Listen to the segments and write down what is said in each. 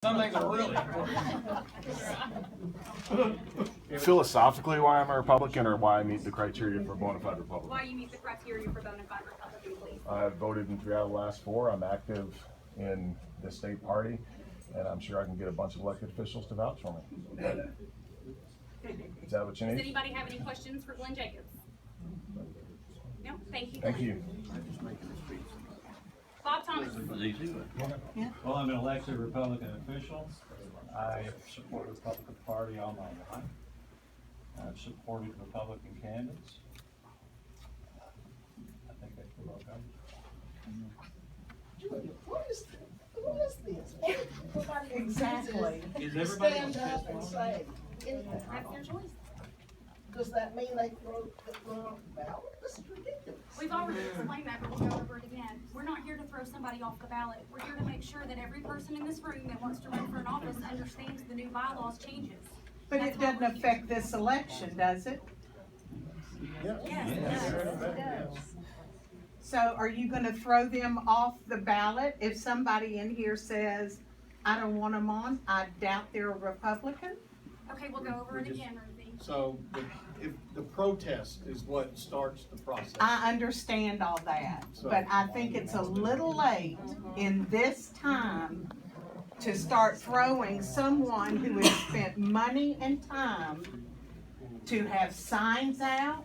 Some things are really Philosophically, why I'm a Republican, or why I meet the criteria for a bona fide Republican? Why you meet the criteria for bona fide Republican, please? I've voted in 3 out of the last 4. I'm active in the state party, and I'm sure I can get a bunch of elected officials to vouch for me. Is that what you Does need? anybody have any questions for Glenn Jacobs? No? Thank you. Thank you. Bob Thomas. Well, I'm an elected Republican official. I have supported the Republican Party all my life. I've supported Republican candidates. I think that's the logo. What is this? Exactly. Is everybody Stand up and say anything. That's your choice. Does that mean they throw the ballot? This is ridiculous. We've already explained that, but we'll go over it again. We're not here to throw somebody off the ballot. We're here to make sure that every person in this room that wants to run for an office understands the new bylaws changes. But it doesn't affect this election, does it? Yes, it does. So are you gonna throw them off the ballot if somebody in here says, I don't want them on? I doubt they're a Republican? Okay, we'll go over it again, Ruthie. So if the protest is what starts the process. I understand all that, but I think it's a little late in this time to start throwing someone who has spent money and time to have signs out,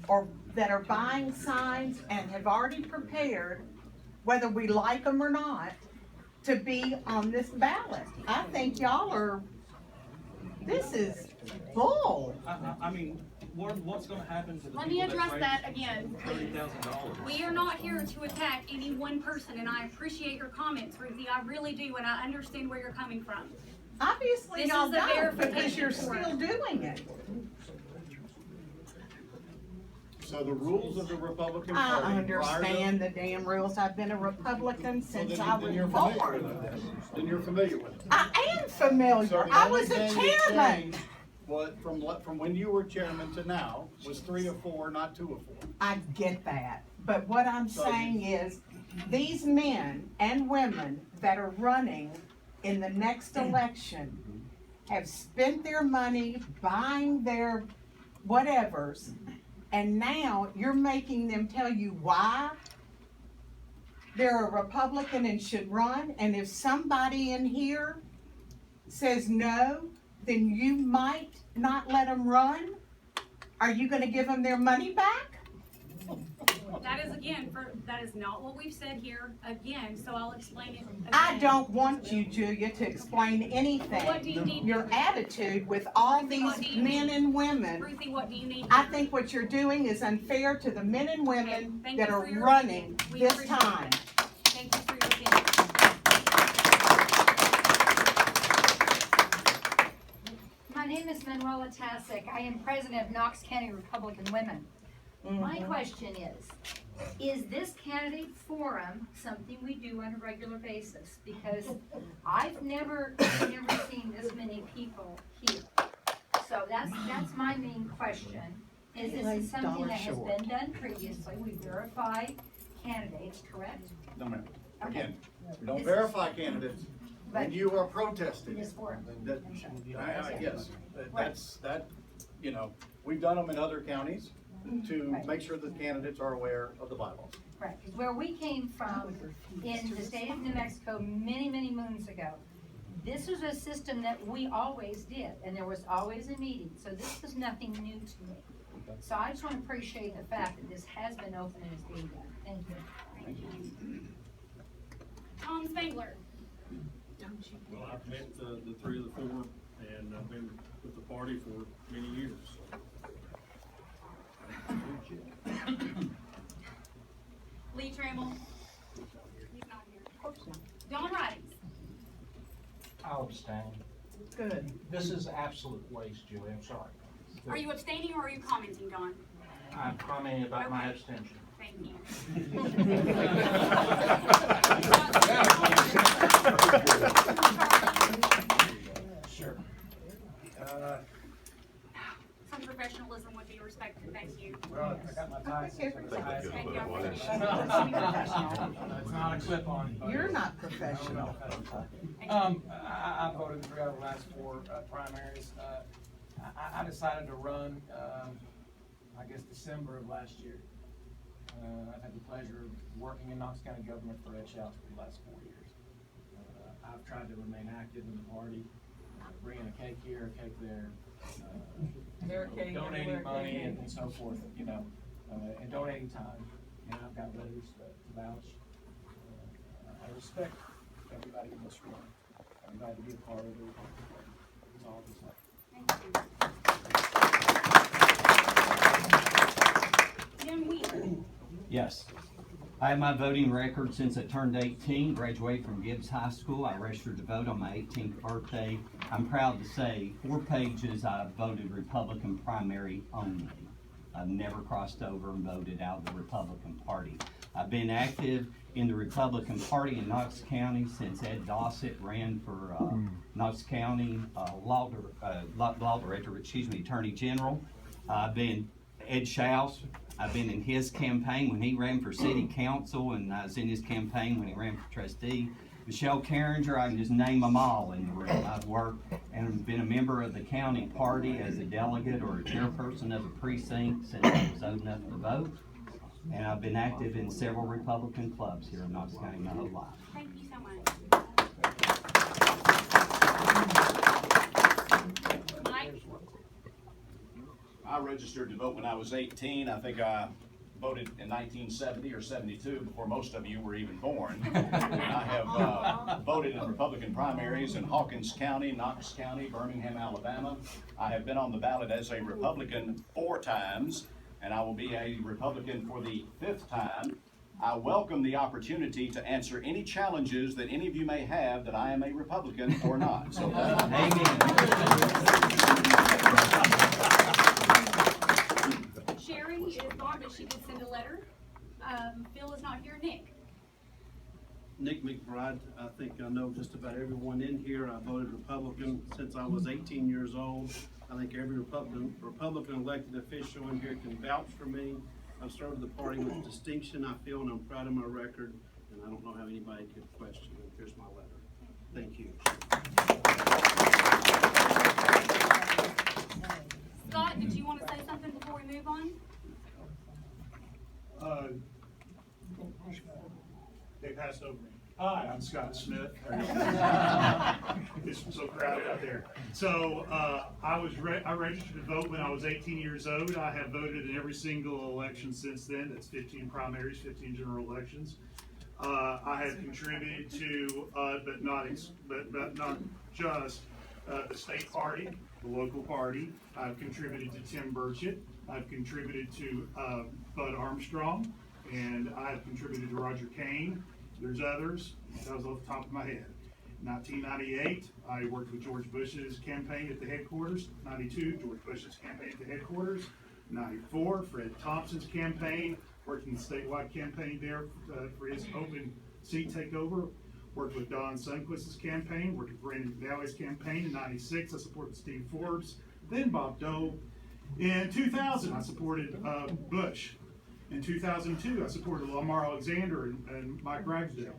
or that are buying signs and have already prepared, whether we like them or not, to be on this ballot. I think y'all are, this is bull. I mean, what's gonna happen to the Let people me address that that again, raised please. $30,000? We are not here to attack any one person, and I appreciate your comments, Ruthie. I really do, and I understand where you're coming from. Obviously This y'all is a don't, because verification you're for it. still doing it. So the rules of the Republican I Party. understand the damn rules. I've been a Republican since I was Then you're familiar born. with this. Then you're familiar with it. I am So familiar. the I only was a thing that chairman. changed What, from when you were chairman to now, was 3 of 4, not 2 of 4. I get that. But what I'm saying is, these men and women that are running in the next election have spent their money buying their whatevers, and now you're making them tell you why they're a Republican and should run, and if somebody in here says no, then you might not let them run? Are you gonna give them their money back? That is that is not what we've said here again, so I'll explain it again. I don't want you, Julia, to explain What do you anything. need? Your attitude with all What these do you men and women, Ruthie, what do you need? I think what you're doing is unfair to the men and women Thank that you are for your running opinion. We this appreciate time. it. Thank you for your opinion. My name is Manuela Tasic. I am president of Knox County Republican Women. My question is this candidate forum something we do on a regular basis? Because I've never seen this many people here. So that's my main question. Is this something that has been done previously? We verify candidates, correct? No, ma'am. Again, we don't This- verify candidates when But you are protesting. this forum. That, yes, we've done them in other counties to Right. make sure that candidates are aware of the bylaws. Correct. 'Cause where we came from in the state of New Mexico many, many moons ago, this was a system that we always did, and there was always a meeting, so this is nothing new to me. So I just want to appreciate the fact that this has been open and is being done. Thank you. Tom Spangler. Well, I've met the 3 of the 4, and I've been with the party for many years. Lee Trammell. He's not here. Of course not. Don Ridings. I'll abstain. Good. This is absolute waste, Julie, I'm sorry. Are you abstaining or are you commenting, Don? I'm commenting about my Okay. abstention. Thank you. Sure. Some professionalism would be respected. Thank you. Well, I got cut my tie. Thank you. Thank you. It's not a clip on. You're not professional. I voted in 3 out of the last 4 primaries. I decided to run, I guess December of last year. I've had the pleasure of working in Knox County government for Ed Shelton for the last 4 years. I've tried to remain active in the party, bringing a cake here, a cake there, donating money and so forth, you know, and donating time. And I've got letters to vouch. I respect everybody in this room. I'm glad to be a part of it. It's all just like. Thank you. Jim Wheaton. Yes. I have my voting record since I turned 18, graduated from Gibbs High School. I registered to vote on my 18th birthday. I'm proud to say 4 pages I voted Republican primary only. I've never crossed over and voted out of the Republican Party. I've been active in the Republican Party in Knox County since Ed Dossett ran for Knox County Law Director, Attorney General. I've been Ed Schaus. I've been in his campaign when he ran for city council, and I was in his campaign when he ran for trustee. Michelle Carringer, I can just name them all in the room. I've worked and been a member of the county party as a delegate or a chairperson of a precinct since I was old enough to vote. And I've been active in several Republican clubs here in Knox County my whole life. Thank you so much. Mike? I registered to vote when I was 18. I think I voted in 1970 or 72 before most of you were even born. And I have voted in Republican primaries in Hawkins County, Knox County, Birmingham, Alabama. I have been on the ballot as a Republican 4 times, and I will be a Republican for the 5th time. I welcome the opportunity to answer any challenges that any of you may have that I am a Republican or not. So, Sherry is gone, but she did send a letter. Phil is not here. Nick McBride, I think I know just about everyone in here. I voted Republican since I was 18 years old. I think every Republican elected official in here can vouch for me. I've served the party with distinction, I feel, and I'm proud of my record, and I don't know how anybody could question it. Here's my letter. Thank you. Scott, did you want to say something before we move on? They passed over me. Hi, I'm Scott Smith. It's so crowded out there. So I registered to vote when I was 18 years old. I have voted in every single election since then. That's 15 primaries, 15 general elections. I have contributed to, but not just the state party, the local party. I've contributed to Tim Burchett. I've contributed to Bud Armstrong, and I have contributed to Roger Kane. There's others. That was off the top of my head. 1998, I worked with George Bush's campaign at the headquarters. 92, George Bush's campaign at the headquarters. 94, Fred Thompson's campaign, worked in the statewide campaign there for his open seat takeover. Worked with Don Sundquist's campaign, worked with Brandon Valley's campaign. In 96, I supported Steve Forbes, then Bob Dole. In 2000, I supported Bush. In 2002, I supported Lamar Alexander and Mike Ragsdale.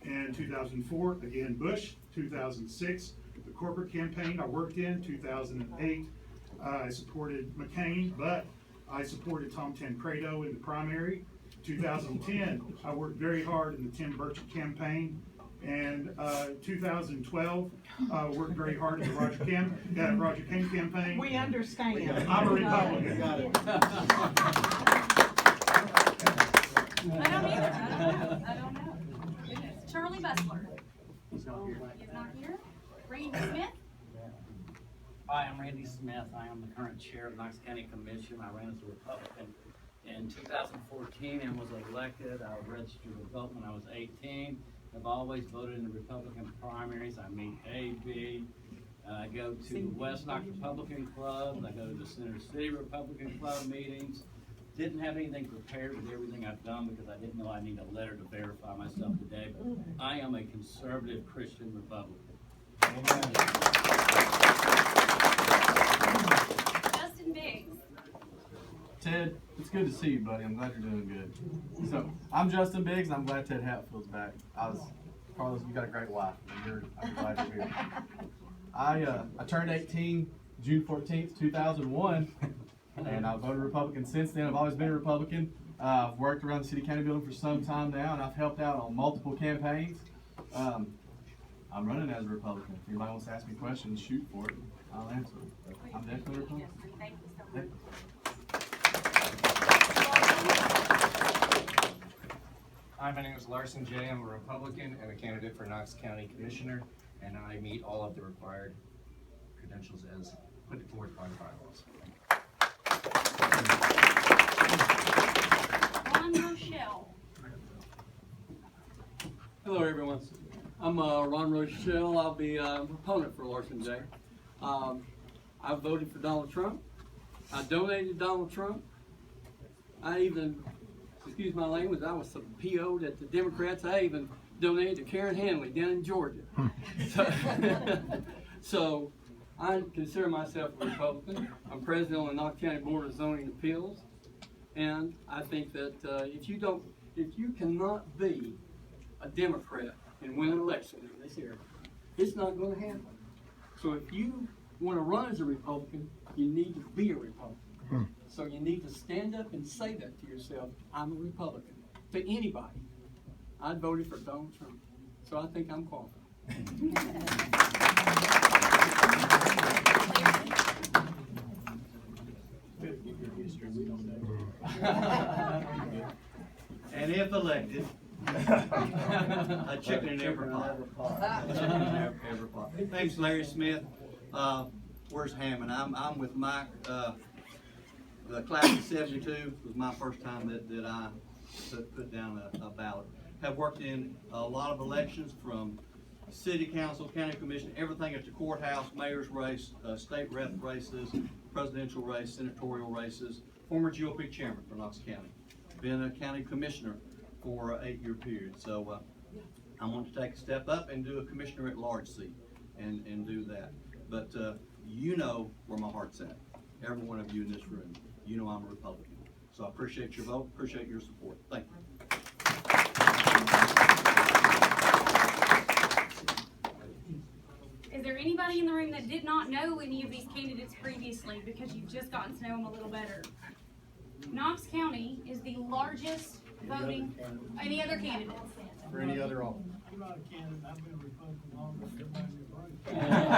In 2004, again Bush. 2006, the corporate campaign I worked in. 2008, I supported McCain, but I supported Tom Tancredo in the primary. 2010, I worked very hard in the Tim Burchett campaign. And 2012, worked very hard in the Roger Kane campaign. We understand. I'm a Republican. Got it. I don't either. I don't know. Goodness. Charlie Bustler. He's not here. He's not here. Randy Smith. Hi, I'm Randy Smith. I am the current chair of the Knox County Commission. I ran as a Republican in 2014 and was elected. I registered to vote when I was 18. I've always voted in the Republican primaries. I meet A.B. I go to West Knox Republican Club. I go to the Center City Republican Club meetings. Didn't have anything prepared with everything I've done because I didn't know I need a letter to verify myself today. But I am a conservative Christian Republican. Justin Biggs. Ted, it's good to see you, buddy. I'm glad you're doing good. So, I'm Justin Biggs, and I'm glad Ted Hatfield's back. Carlos, you got a great wife. I'm glad you're here. I turned 18 June 14th, 2001, and I've voted Republican since then. I've always been a Republican. I've worked around the city county building for some time now, and I've helped out on multiple campaigns. I'm running as a Republican. If anybody wants to ask me questions, shoot for it. I'll answer them. I'm definitely a Republican. Thank you so much. Hi, my name is Larson J. I'm a Republican and a candidate for Knox County Commissioner, and I meet all of the required credentials as put forward by the bylaws. Ron Rochelle. Hello, everyone. I'm Ron Rochelle. I'll be a proponent for Larson J. I voted for Donald Trump. I donated to Donald Trump. I even, excuse my language, I was so PO'd at the Democrats, I even donated to Karen Hanley down in Georgia. So I consider myself a Republican. I'm president on the Knox County Board of Zoning Appeals. And I think that if you cannot be a Democrat and win an election in this area, it's not going to happen. So if you want to run as a Republican, you need to be a Republican. So you need to stand up and say that to yourself, I'm a Republican. To anybody. I voted for Donald Trump. So I think I'm qualified. And if elected, a chicken in every pot. A chicken in every pot. Name's Larry Smith. Where's Hammond? I'm with Mike. The class of '72 was my first time that I put down a ballot. Have worked in a lot of elections, from city council, county commission, everything at the courthouse, mayor's race, state rep races, presidential race, senatorial races. Former GOP chairman for Knox County. Been a county commissioner for an 8-year period. So I want to take a step up and do a commissioner at large seat and do that. But you know where my heart's at. Every one of you in this room, you know I'm a Republican. So I appreciate your vote, appreciate your support. Thank you. Is there anybody in the room that did not know any of these candidates previously because you've just gotten to know them a little better? Knox County is the largest voting, any other candidates? For any other office. I'm not a candidate, I've been a Republican longer than everybody in the room.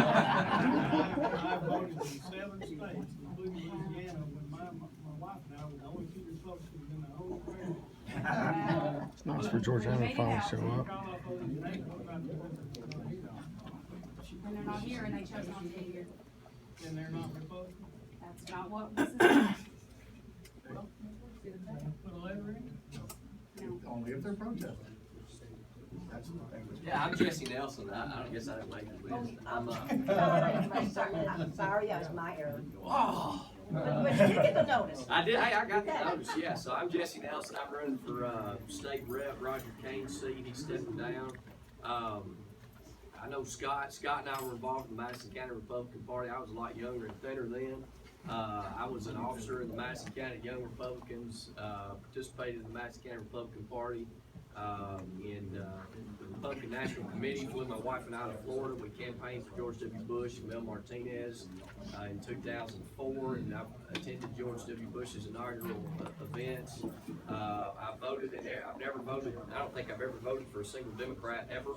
I voted in 7 states, including Louisiana, when my wife and I were the only 2 Republicans in the whole area. It's nice for Georgiana to finally show up. And they're not here and they chose not to be here. And they're not Republican? That's not what this is about. Well, put a letter in? No. Only if they're protesting. That's the thing. Yeah, I'm Jesse Nelson. I guess I didn't make the list. I'm sorry, that was my error. Oh. But you did get the notice. I did. I got the notice. Yeah. So I'm Jesse Nelson. I'm running for state rep. Roger Kane's seat. He's stepping down. I know Scott. Scott and I were involved in the Madison County Republican Party. I was a lot younger and thinner then. I was an officer in the Madison County Young Republicans. Participated in the Madison County Republican Party. In the Republican National Committee, flew my wife and I to Florida. We campaigned for George W. Bush and Mel Martinez in 2004, and I attended George W. Bush's inaugural events. I voted, and I've never voted, I don't think I've ever voted for a single Democrat ever.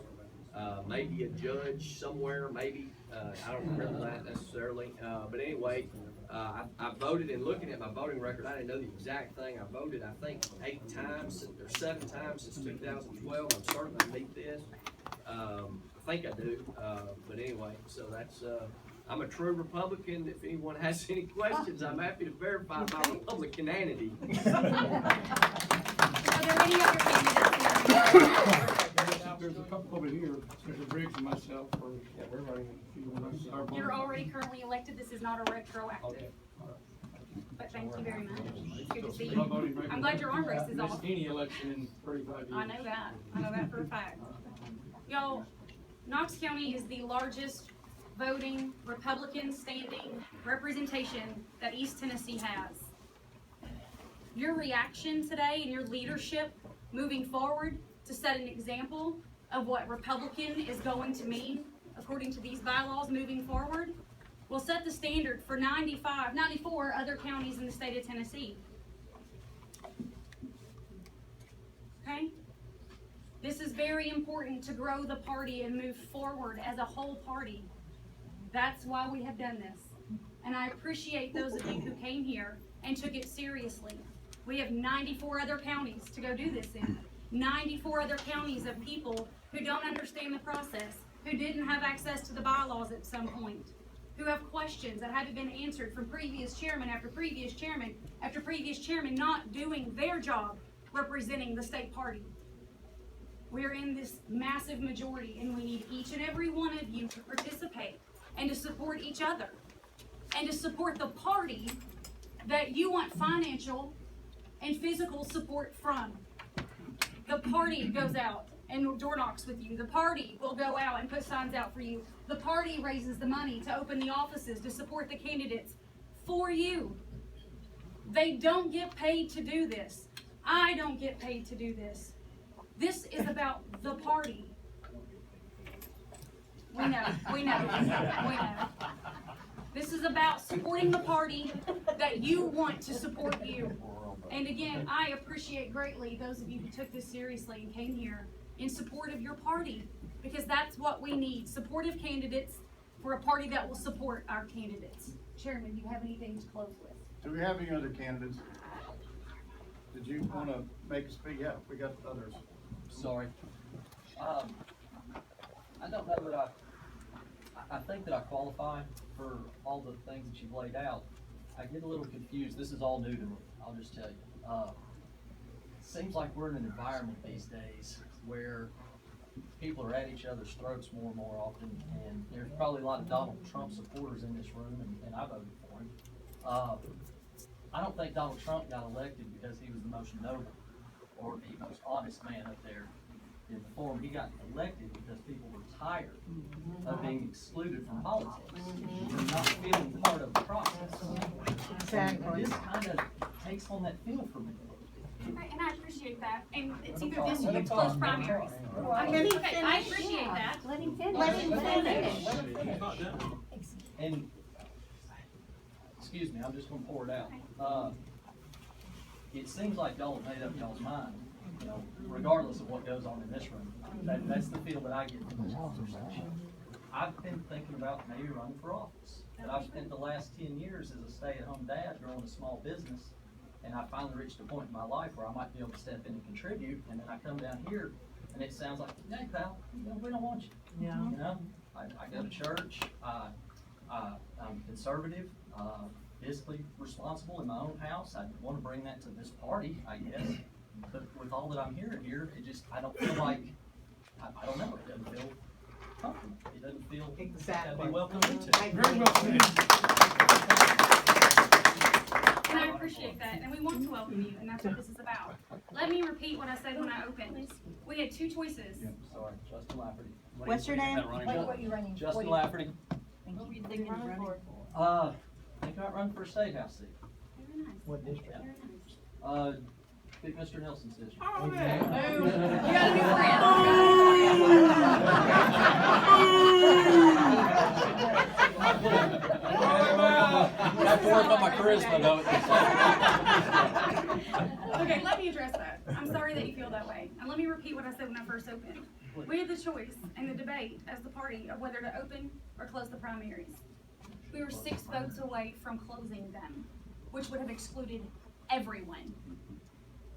Maybe a judge somewhere, maybe, I don't remember that necessarily, but anyway, I voted, and looking at my voting record, I didn't know the exact thing. I voted, I think, 8 times or 7 times since 2012. I'm starting to meet this. I think I do, but anyway, so that's, I'm a true Republican. If anyone has any questions, I'm happy to verify my Republicanity. Are there any other candidates? There's a couple over here, there's Briggs and myself, or we're running. You're already currently elected, this is not a retroactive. Okay. But thank you very much. It's good to see you. I'm glad your arm brace is off. Any election in 35 years. I know that for a fact. Y'all, Knox County is the largest voting Republican standing representation that East Tennessee has. your reaction today and your leadership moving forward to set an example of what Republican is going to mean according to these bylaws moving forward will set the standard for 94 other counties in the state of Tennessee. Okay? This is very important to grow the party and move forward as a whole party. That's why we have done this. And I appreciate those of you who came here and took it seriously. We have 94 other counties to go do this in. 94 other counties of people who don't understand the process, who didn't have access to the bylaws at some point, who have questions that haven't been answered from previous chairman after previous chairman after previous chairman not doing their job representing the state party. We're in this massive majority, and we need each and every one of you to participate and to support each other and to support the party that you want financial and physical support from. The party goes out and door knocks with you. The party will go out and put signs out for you. The party raises the money to open the offices to support the candidates for you. They don't get paid to do this. I don't get paid to do this. This is about the party. We know. This is about supporting the party that you want to support you. And again, I appreciate greatly those of you who took this seriously and came here in support of your party, because that's what we need, supportive candidates for a party that will support our candidates. Chairman, do you have anything to close with? Do we have any other candidates? Did you want to make a speak? Yeah, we got others. Sorry. I don't know that I think that I qualify for all the things that you've laid out. I get a little confused. This is all new to me, I'll just tell you. It seems like we're in an environment these days where people are at each other's throats more and more often, and there's probably a lot of Donald Trump supporters in this room, and I voted for him. I don't think Donald Trump got elected because he was the most noble or the most honest man up there in the forum. He got elected because people were tired of being excluded from politics and not feeling part of the process. Exactly. This kind of takes on that feel for me. Right, and I appreciate that. And it's either this or it's close primaries. Okay, I appreciate that. Let him finish. Let him finish. And, excuse me, I'm just gonna pour it out. It seems like y'all have made up y'all's mind, you know, regardless of what goes on in this room. That's the feel that I get from this conversation. I've been thinking about maybe running for office, but I've spent the last 10 years as a stay-at-home dad growing a small business, and I finally reached a point in my life where I might be able to step in and contribute, and then I come down here, and it sounds like, hey, pal, you know, we don't want you. Yeah. You know, I go to church, I'm conservative, fiscally responsible in my own house. I want to bring that to this party, I guess. But with all that I'm hearing here, it just, I don't feel like, I don't know, it doesn't feel comfortable. It doesn't feel Exactly. that we welcome into. I agree. And I appreciate that, and we want to welcome you, and that's what this is about. Let me repeat what I said when I opened. We had two choices. Sorry, Justin Lafferty. What's your name? What are you running? Justin Lafferty. What were you thinking of running for? Think about running for a state house seat. Very nice. What district? Very nice. Pick Mr. Nelson's district. Oh, man. You got a new I have to work on my charisma, though. Okay, let me address that. I'm sorry that you feel that way. And let me repeat what I said when I first opened. We had the choice and the debate as the party of whether to open or close the primaries. We were 6 votes away from closing them, which would have excluded everyone.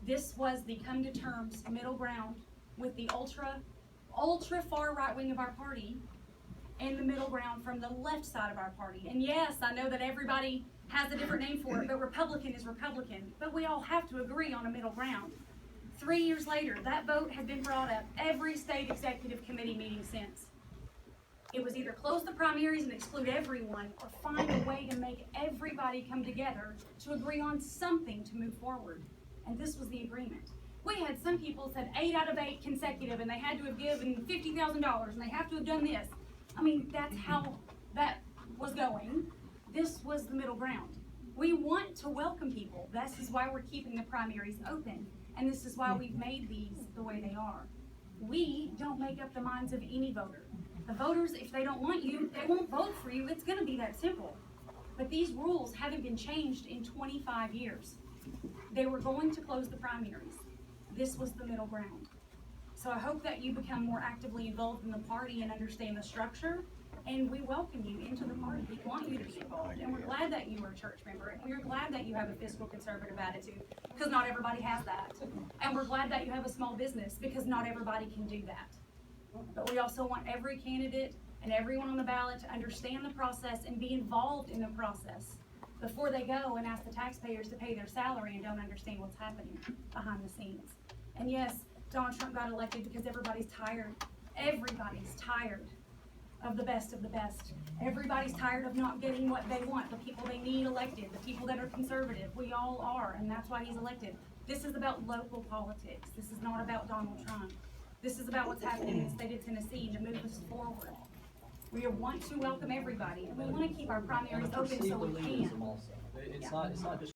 This was the come to terms middle ground with the ultra far right wing of our party and the middle ground from the left side of our party. And yes, I know that everybody has a different name for it, but Republican is Republican. But we all have to agree on a middle ground. 3 years later, that vote has been brought up every state executive committee meeting since. It was either close the primaries and exclude everyone, or find a way to make everybody come together to agree on something to move forward. And this was the agreement. We had some people said 8 out of 8 consecutive, and they had to have given $50,000, and they have to have done this. I mean, that's how that was going. This was the middle ground. We want to welcome people. This is why we're keeping the primaries open, and this is why we've made these the way they are. We don't make up the minds of any voter. The voters, if they don't want you, they won't vote for you. It's gonna be that simple. But these rules haven't been changed in 25 years. They were going to close the primaries. This was the middle ground. So I hope that you become more actively involved in the party and understand the structure, and we welcome you into the party. We want you to be involved, and we're glad that you are a church member, and we're glad that you have a fiscal conservative attitude, because not everybody has that. And we're glad that you have a small business, because not everybody can do that. But we also want every candidate and everyone on the ballot to understand the process and be involved in the process before they go and ask the taxpayers to pay their salary and don't understand what's happening behind the scenes. And yes, Donald Trump got elected because everybody's tired. Everybody's tired of the best of the best. Everybody's tired of not getting what they want, the people they need elected, the people that are conservative. We all are, and that's why he's elected. This is about local politics. This is not about Donald Trump. This is about what's happening in the state of Tennessee to move us forward. We want to welcome everybody, and we want to keep our primaries open so we can. It's not just